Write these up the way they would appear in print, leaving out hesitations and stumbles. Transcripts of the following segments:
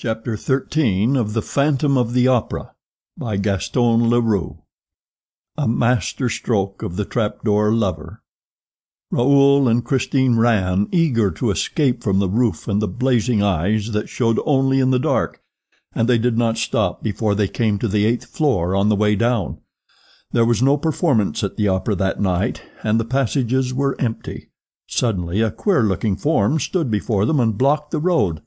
Chapter 13 of The Phantom of the Opera by Gaston Leroux. A master stroke of the trapdoor lover. Raoul and Christine ran, eager to escape from the roof and the blazing eyes that showed only in the dark, and they did not stop before they came to the 8th floor on the way down. There was no performance at the opera that night, and the passages were empty. Suddenly a queer-looking form stood before them and blocked the road.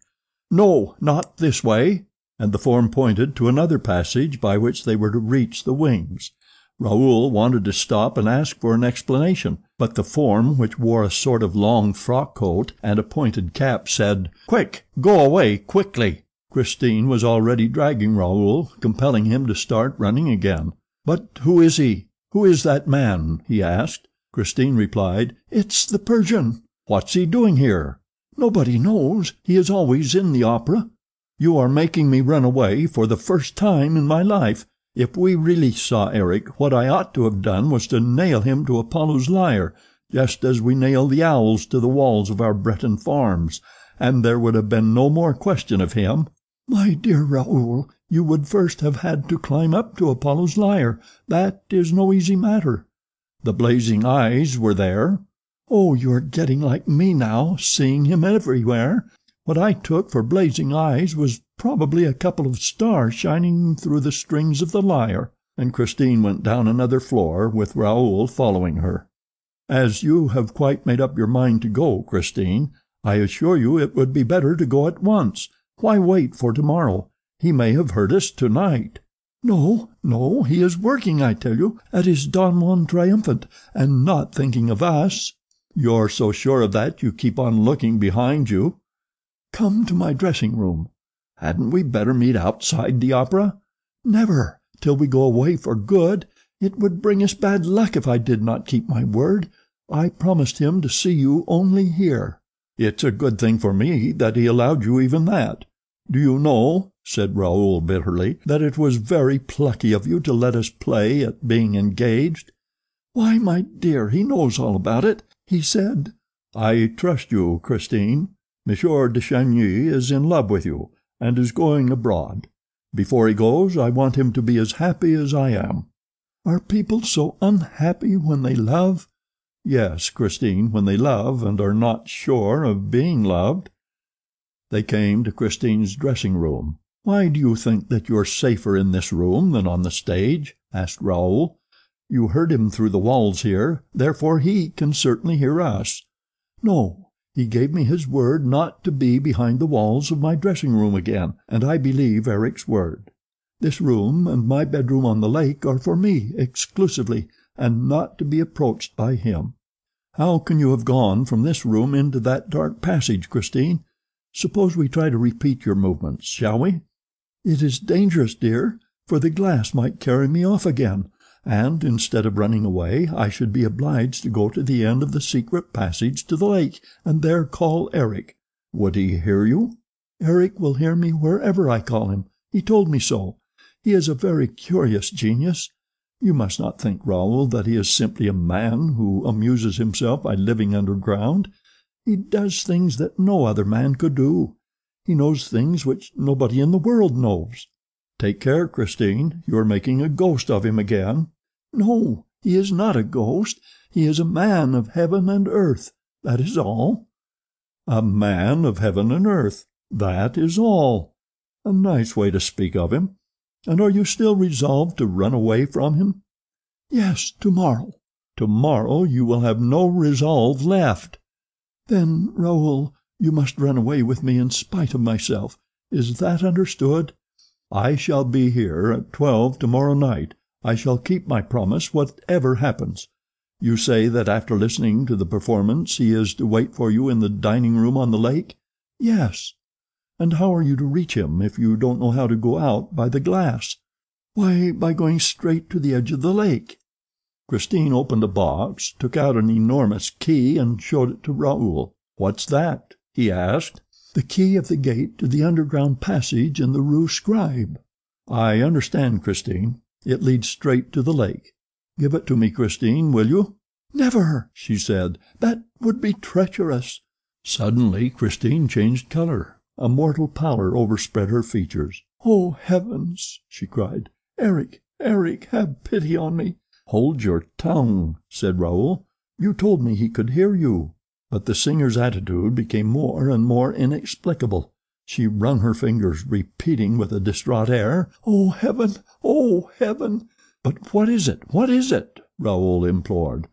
"No, not this way," and the form pointed to another passage by which they were to reach the wings. Raoul wanted to stop and ask for an explanation, but the form, which wore a sort of long frock-coat and a pointed cap, said, "Quick! Go away, quickly!" Christine was already dragging Raoul, compelling him to start running again. "But who is he? Who is that man?" he asked. Christine replied, "It's the Persian." "What's he doing here?" "Nobody knows. He is always in the opera." "You are making me run away for the first time in my life. If we really saw Eric, what I ought to have done was to nail him to Apollo's lyre, just as we nail the owls to the walls of our Breton farms, and there would have been no more question of him." "My dear Raoul, you would first have had to climb up to Apollo's lyre. That is no easy matter." "The blazing eyes were there." "Oh, you are getting like me now, seeing him everywhere. What I took for blazing eyes was probably a couple of stars shining through the strings of the lyre." And Christine went down another floor, with Raoul following her. "As you have quite made up your mind to go, Christine, I assure you it would be better to go at once. Why wait for tomorrow? He may have heard us tonight." "No, no, he is working, I tell you, at his Don Juan triumphant, and not thinking of us." "You're so sure of that you keep on looking behind you." "Come to my dressing room." "Hadn't we better meet outside the opera?" "Never, till we go away for good. It would bring us bad luck if I did not keep my word. I promised him to see you only here." "It's a good thing for me that he allowed you even that. Do you know," said Raoul bitterly, "that it was very plucky of you to let us play at being engaged?" "Why, my dear, he knows all about it. He said—" "I trust you, Christine. Monsieur de Chagny is in love with you, and is going abroad. Before he goes, I want him to be as happy as I am." "Are people so unhappy when they love?" "Yes, Christine, when they love and are not sure of being loved." They came to Christine's dressing room. "Why do you think that you're safer in this room than on the stage?" asked Raoul. "You heard him through the walls here, therefore he can certainly hear us." "No, he gave me his word not to be behind the walls of my dressing room again, and I believe Eric's word. This room and my bedroom on the lake are for me exclusively, and not to be approached by him." "How can you have gone from this room into that dark passage, Christine? Suppose we try to repeat your movements, shall we?" "It is dangerous, dear, for the glass might carry me off again, and instead of running away I should be obliged to go to the end of the secret passage to the lake, and there call Eric." "Would he hear you?" "Eric will hear me wherever I call him. He told me so. He is a very curious genius. You must not think, Raoul, that he is simply a man who amuses himself by living underground. He does things that no other man could do. He knows things which nobody in the world knows." "Take care, Christine. You are making a ghost of him again." "No, he is not a ghost. He is a man of heaven and earth. That is all." "A man of heaven and earth. That is all. A nice way to speak of him. And are you still resolved to run away from him?" "Yes, tomorrow." "Tomorrow you will have no resolve left." "Then, Raoul, you must run away with me in spite of myself. Is that understood?" "I shall be here at 12 tomorrow night. I shall keep my promise, whatever happens. You say that after listening to the performance he is to wait for you in the dining room on the lake?" "Yes." "And how are you to reach him if you don't know how to go out by the glass?" "Why, by going straight to the edge of the lake." Christine opened a box, took out an enormous key, and showed it to Raoul. "What's that?" he asked. "The key of the gate to the underground passage in the Rue Scribe." "I understand, Christine. It leads straight to the lake. Give it to me, Christine, will you?" "Never," she said. "That would be treacherous." Suddenly Christine changed color. A mortal pallor overspread her features. "Oh, heavens!" she cried. "Eric, Eric, have pity on me." "Hold your tongue," said Raoul. "You told me he could hear you." But the singer's attitude became more and more inexplicable. She wrung her fingers, repeating with a distraught air, "Oh, heaven! Oh, heaven!" "But what is it? What is it?" Raoul implored.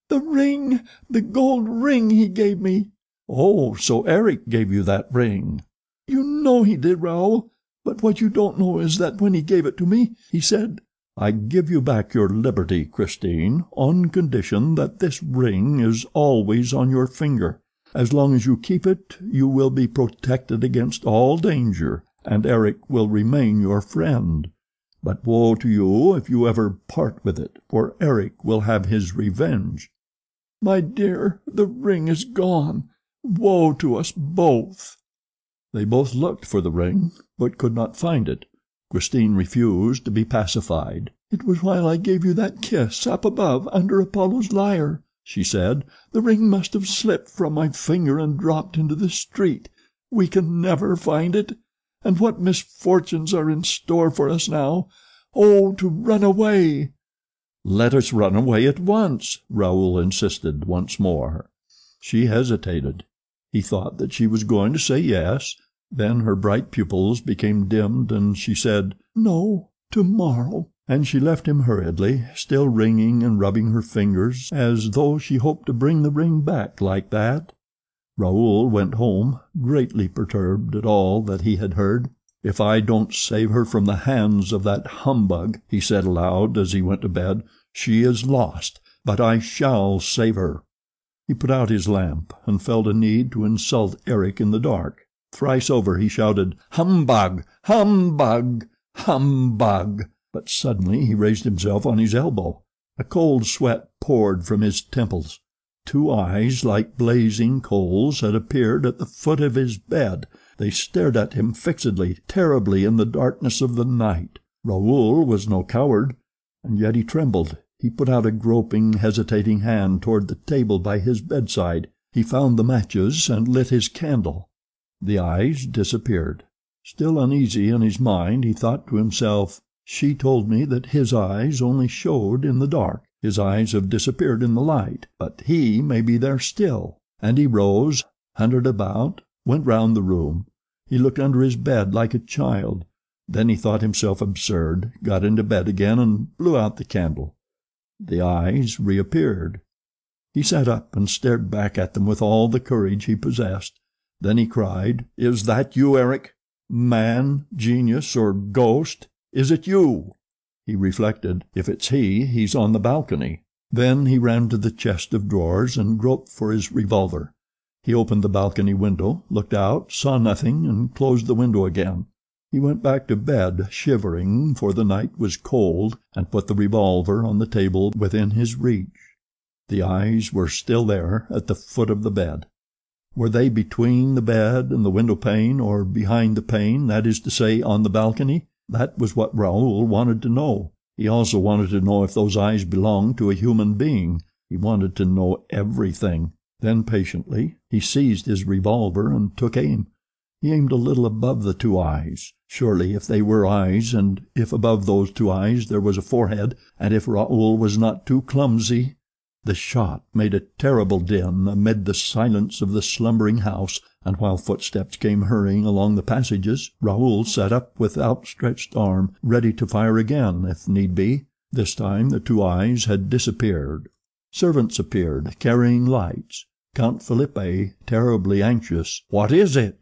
"The ring! The gold ring he gave me." "Oh, so Eric gave you that ring?" "You know he did, Raoul. But what you don't know is that when he gave it to me, he said, 'I give you back your liberty, Christine, on condition that this ring is always on your finger. As long as you keep it you will be protected against all danger, and Eric will remain your friend. But woe to you if you ever part with it, for Eric will have his revenge.'" "My dear, the ring is gone. Woe to us both." They both looked for the ring, but could not find it. Christine refused to be pacified. "It was while I gave you that kiss up above under Apollo's lyre," she said. "The ring must have slipped from my finger and dropped into the street. We can never find it. And what misfortunes are in store for us now. Oh, to run away!" "Let us run away at once," Raoul insisted once more. She hesitated. He thought that she was going to say yes. Then her bright pupils became dimmed and she said, "No, tomorrow," and she left him hurriedly, still wringing and rubbing her fingers as though she hoped to bring the ring back like that. Raoul went home, greatly perturbed at all that he had heard. "If I don't save her from the hands of that humbug," he said aloud as he went to bed, "she is lost, but I shall save her." He put out his lamp and felt a need to insult Eric in the dark. Thrice over he shouted, "Humbug! Humbug! Humbug!" But suddenly he raised himself on his elbow. A cold sweat poured from his temples. Two eyes like blazing coals had appeared at the foot of his bed. They stared at him fixedly, terribly in the darkness of the night. Raoul was no coward, and yet he trembled. He put out a groping, hesitating hand toward the table by his bedside. He found the matches and lit his candle. The eyes disappeared. Still uneasy in his mind, he thought to himself, "She told me that his eyes only showed in the dark. His eyes have disappeared in the light, but he may be there still." And he rose, hunted about, went round the room. He looked under his bed like a child. Then he thought himself absurd, got into bed again and blew out the candle. The eyes reappeared. He sat up and stared back at them with all the courage he possessed. Then he cried, "Is that you, Eric? Man, genius, or ghost? Is it you?" He reflected, if it's he, he's on the balcony. Then he ran to the chest of drawers and groped for his revolver. He opened the balcony window, looked out, saw nothing, and closed the window again. He went back to bed, shivering, for the night was cold, and put the revolver on the table within his reach. The eyes were still there, at the foot of the bed. Were they between the bed and the window pane, or behind the pane, that is to say, on the balcony? That was what Raoul wanted to know. He also wanted to know if those eyes belonged to a human being. He wanted to know everything. Then patiently he seized his revolver and took aim. He aimed a little above the two eyes. Surely if they were eyes, and if above those two eyes there was a forehead, and if Raoul was not too clumsy— The shot made a terrible din amid the silence of the slumbering house, and while footsteps came hurrying along the passages, Raoul sat up with outstretched arm, ready to fire again if need be. This time the two eyes had disappeared. Servants appeared, carrying lights. Count Philippe, terribly anxious. "What is it?"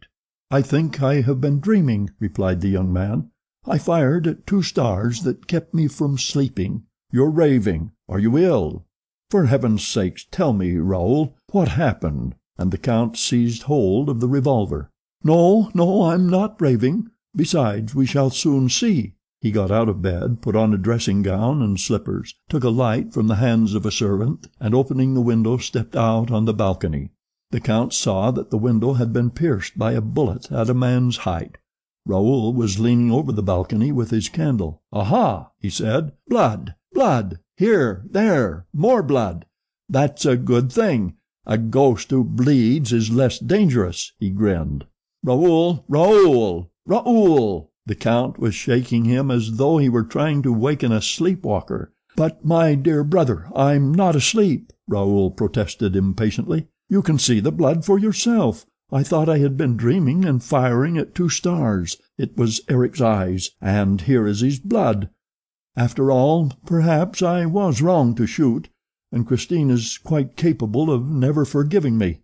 "I think I have been dreaming," replied the young man. "I fired at two stars that kept me from sleeping." "You're raving. Are you ill? For heaven's sake, tell me, Raoul, what happened?" And the Count seized hold of the revolver. No, I'm not raving. Besides, we shall soon see." He got out of bed, put on a dressing gown and slippers, took a light from the hands of a servant, and opening the window stepped out on the balcony. The Count saw that the window had been pierced by a bullet at a man's height. Raoul was leaning over the balcony with his candle. "Aha!" he said. "Blood! Blood! Here! There! More blood! That's a good thing. A ghost who bleeds is less dangerous," he grinned. "Raoul! Raoul! Raoul!" The Count was shaking him as though he were trying to waken a sleepwalker. "But, my dear brother, I'm not asleep," Raoul protested impatiently. "You can see the blood for yourself. I thought I had been dreaming and firing at 2 stars. It was Eric's eyes, and here is his blood. After all, perhaps I was wrong to shoot, and Christine is quite capable of never forgiving me.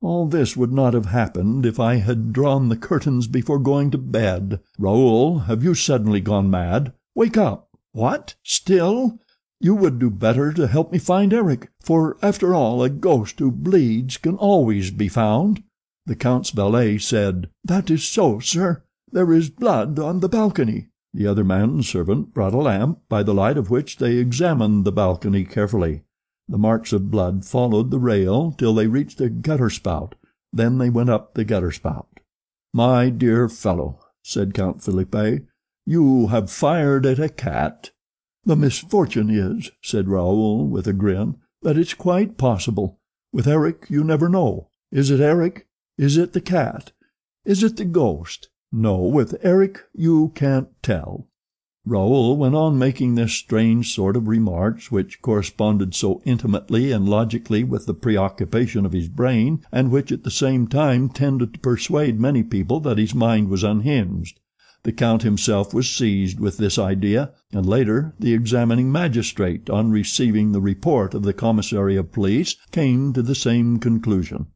All this would not have happened if I had drawn the curtains before going to bed. Raoul, have you suddenly gone mad? Wake up! What? Still? You would do better to help me find Eric, for after all a ghost who bleeds can always be found." The Count's valet said, "That is so, sir. There is blood on the balcony." The other manservant brought a lamp, by the light of which they examined the balcony carefully. The marks of blood followed the rail till they reached a gutter spout. Then they went up the gutter spout. "My dear fellow," said Count Philippe, "you have fired at a cat." "The misfortune is," said Raoul with a grin, "that it's quite possible. With Eric you never know. Is it Eric? Is it the cat? Is it the ghost? No, with Eric you can't tell." Raoul went on making this strange sort of remarks, which corresponded so intimately and logically with the preoccupation of his brain, and which at the same time tended to persuade many people that his mind was unhinged. The Count himself was seized with this idea, and later the examining magistrate, on receiving the report of the commissary of police, came to the same conclusion.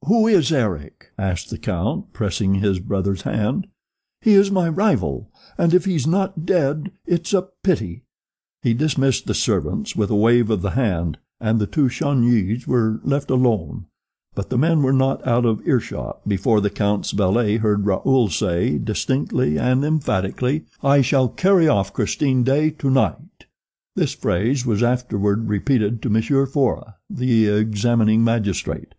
"Who is Eric?" asked the Count, pressing his brother's hand. "He is my rival, and if he's not dead it's a pity." He dismissed the servants with a wave of the hand, and the 2 Chagnys were left alone. But the men were not out of earshot before the Count's valet heard Raoul say, distinctly and emphatically, "I shall carry off Christine Daae tonight." This phrase was afterward repeated to Monsieur Fora, the examining magistrate.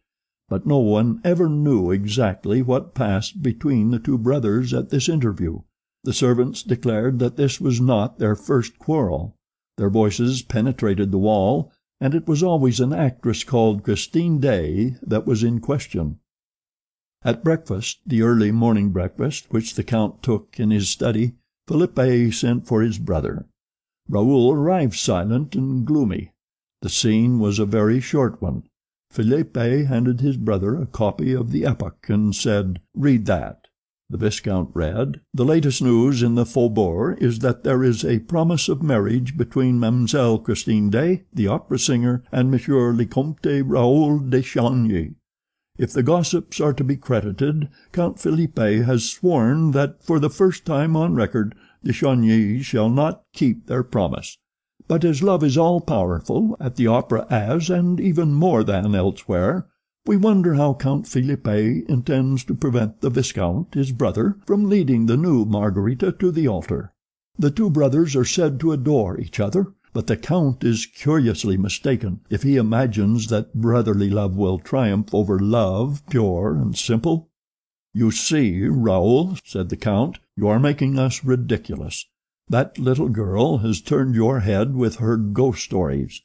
But no one ever knew exactly what passed between the 2 brothers at this interview. The servants declared that this was not their first quarrel. Their voices penetrated the wall, and it was always an actress called Christine Daae that was in question. At breakfast, the early morning breakfast, which the Count took in his study, Philippe sent for his brother. Raoul arrived silent and gloomy. The scene was a very short one. Philippe handed his brother a copy of the Epoch and said, "Read that." The Viscount read, "The latest news in the faubourg is that there is a promise of marriage between Mademoiselle Christine Daae, the opera singer, and Monsieur le Comte Raoul de Chagny. If the gossips are to be credited, Count Philippe has sworn that for the first time on record the Chagnys shall not keep their promise. But as love is all-powerful, at the opera as, and even more than elsewhere, we wonder how Count Philippe intends to prevent the Viscount, his brother, from leading the new Margarita to the altar. The 2 brothers are said to adore each other, but the Count is curiously mistaken if he imagines that brotherly love will triumph over love pure and simple." "You see, Raoul," said the Count, "you are making us ridiculous. That little girl has turned your head with her ghost stories."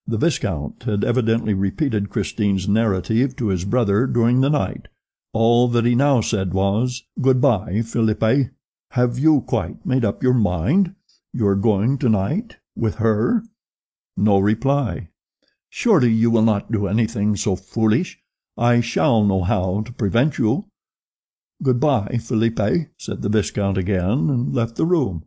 The Viscount had evidently repeated Christine's narrative to his brother during the night. All that he now said was, "Goodbye, Philippe. Have you quite made up your mind? You are going tonight? With her?" No reply. "Surely you will not do anything so foolish. I shall know how to prevent you." "Goodbye, Philippe," said the Viscount again, and left the room.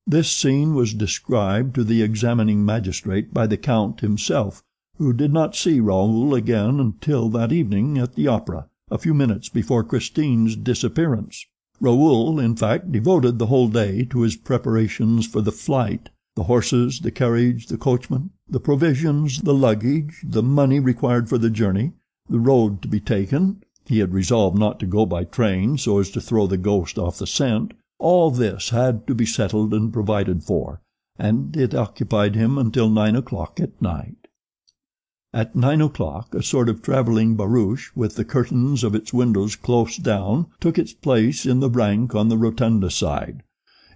This scene was described to the examining magistrate by the Count himself, who did not see Raoul again until that evening at the opera, a few minutes before Christine's disappearance. Raoul, in fact, devoted the whole day to his preparations for the flight. The horses, the carriage, the coachman, the provisions, the luggage, the money required for the journey, the road to be taken (he had resolved not to go by train so as to throw the ghost off the scent), all this had to be settled and provided for, and it occupied him until 9 o'clock at night. At 9 o'clock a sort of travelling barouche, with the curtains of its windows close down, took its place in the rank on the rotunda side.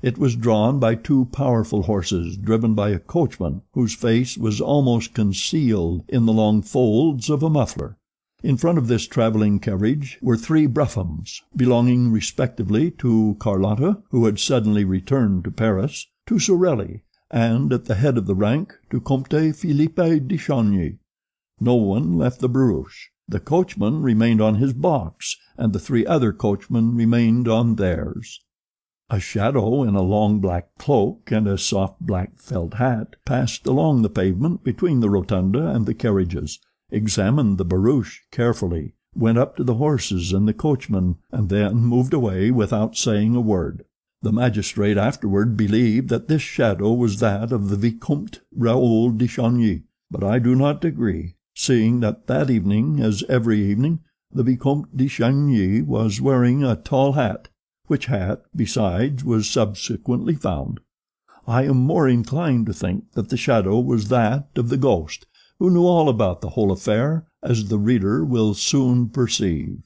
It was drawn by 2 powerful horses, driven by a coachman, whose face was almost concealed in the long folds of a muffler. In front of this travelling carriage were 3 broughams, belonging respectively to Carlotta, who had suddenly returned to Paris, to Sorelli, and at the head of the rank to Comte Philippe de Chagny. No one left the barouche. The coachman remained on his box, and the 3 other coachmen remained on theirs. A shadow in a long black cloak and a soft black felt hat passed along the pavement between the rotunda and the carriages, examined the barouche carefully, went up to the horses and the coachman, and then moved away without saying a word. The magistrate afterward believed that this shadow was that of the Vicomte Raoul de Chagny, but I do not agree, seeing that that evening, as every evening, the Vicomte de Chagny was wearing a tall hat, which hat, besides, was subsequently found. I am more inclined to think that the shadow was that of the ghost, who knew all about the whole affair, as the reader will soon perceive.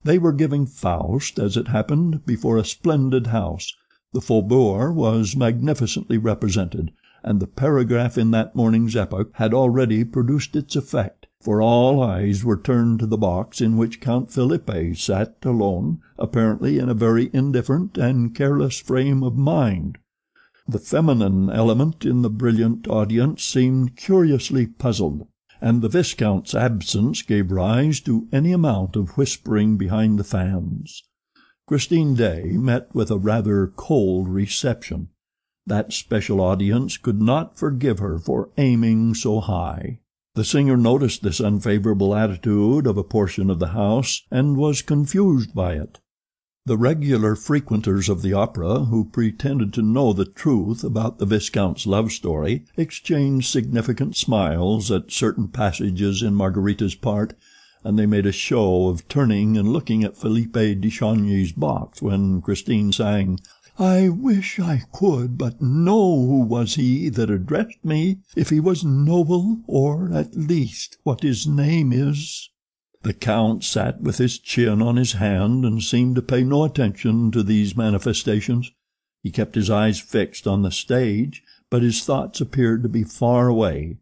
They were giving Faust, as it happened, before a splendid house. The faubourg was magnificently represented, and the paragraph in that morning's Epoch had already produced its effect, for all eyes were turned to the box in which Count Philippe sat alone, apparently in a very indifferent and careless frame of mind. The feminine element in the brilliant audience seemed curiously puzzled, and the Viscount's absence gave rise to any amount of whispering behind the fans. Christine Daae met with a rather cold reception. That special audience could not forgive her for aiming so high. The singer noticed this unfavorable attitude of a portion of the house, and was confused by it. The regular frequenters of the opera, who pretended to know the truth about the Viscount's love story, exchanged significant smiles at certain passages in Margarita's part, and they made a show of turning and looking at Philippe de Chagny's box when Christine sang, "I wish I could but know who was he that addressed me, if he was noble, or, at least, what his name is." The Count sat with his chin on his hand and seemed to pay no attention to these manifestations. He kept his eyes fixed on the stage, but his thoughts appeared to be far away.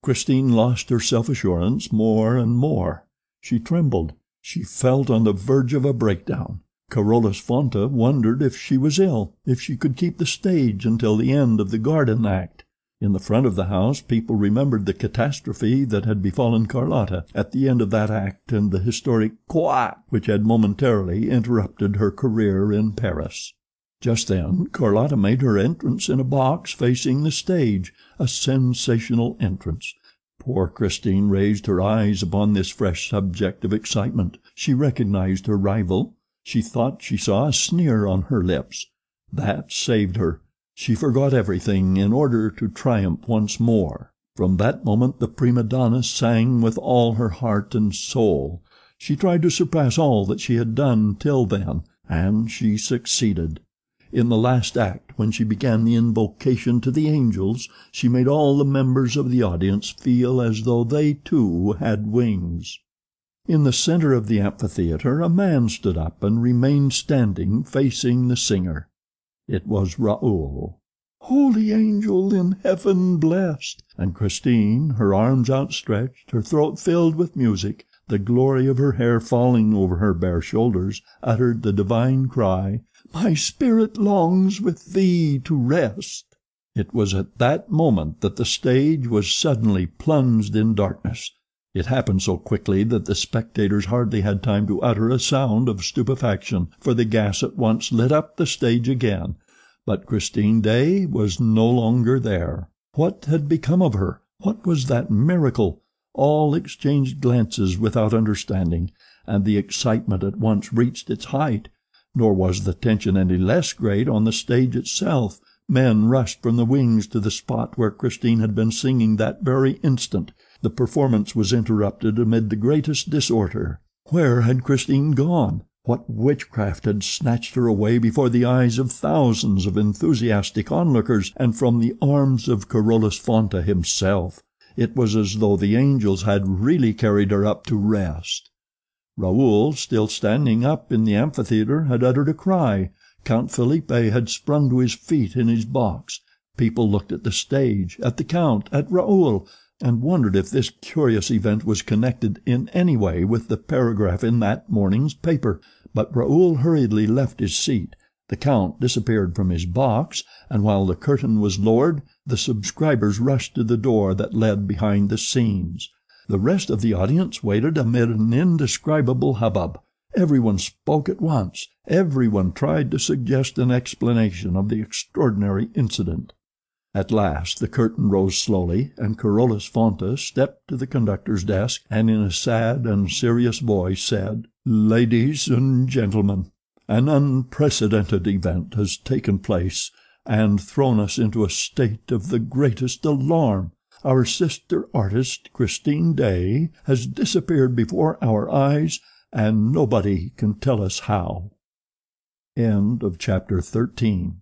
Christine lost her self-assurance more and more. She trembled. She felt on the verge of a breakdown. Carolus Fonta wondered if she was ill, if she could keep the stage until the end of the garden act. In the front of the house people remembered the catastrophe that had befallen Carlotta at the end of that act, and the historic quack which had momentarily interrupted her career in Paris. Just then Carlotta made her entrance in a box facing the stage, a sensational entrance. Poor Christine raised her eyes upon this fresh subject of excitement. She recognized her rival. She thought she saw a sneer on her lips. That saved her. She forgot everything in order to triumph once more. From that moment the prima donna sang with all her heart and soul. She tried to surpass all that she had done till then, and she succeeded. In the last act, when she began the invocation to the angels, she made all the members of the audience feel as though they too had wings. In the center of the amphitheater a man stood up and remained standing facing the singer. It was Raoul. "Holy angel in heaven blessed!" And Christine, her arms outstretched, her throat filled with music, the glory of her hair falling over her bare shoulders, uttered the divine cry, "My spirit longs with thee to rest." It was at that moment that the stage was suddenly plunged in darkness. It happened so quickly that the spectators hardly had time to utter a sound of stupefaction, for the gas at once lit up the stage again. But Christine Daae was no longer there. What had become of her? What was that miracle? All exchanged glances without understanding, and the excitement at once reached its height. Nor was the tension any less great on the stage itself. Men rushed from the wings to the spot where Christine had been singing that very instant. The performance was interrupted amid the greatest disorder. Where had Christine gone? What witchcraft had snatched her away before the eyes of thousands of enthusiastic onlookers and from the arms of Carolus Fonta himself? It was as though the angels had really carried her up to rest. Raoul, still standing up in the amphitheater, had uttered a cry. Count Philippe had sprung to his feet in his box. People looked at the stage, at the Count, at Raoul. and wondered if this curious event was connected in any way with the paragraph in that morning's paper. But Raoul hurriedly left his seat, the Count disappeared from his box, and while the curtain was lowered the subscribers rushed to the door that led behind the scenes. The rest of the audience waited amid an indescribable hubbub. Everyone spoke at once. Everyone tried to suggest an explanation of the extraordinary incident. At last the curtain rose slowly, and Carolus Fonta stepped to the conductor's desk and in a sad and serious voice said: "Ladies and gentlemen, an unprecedented event has taken place and thrown us into a state of the greatest alarm. Our sister artist, Christine Daae, has disappeared before our eyes, and nobody can tell us how." End of chapter 13.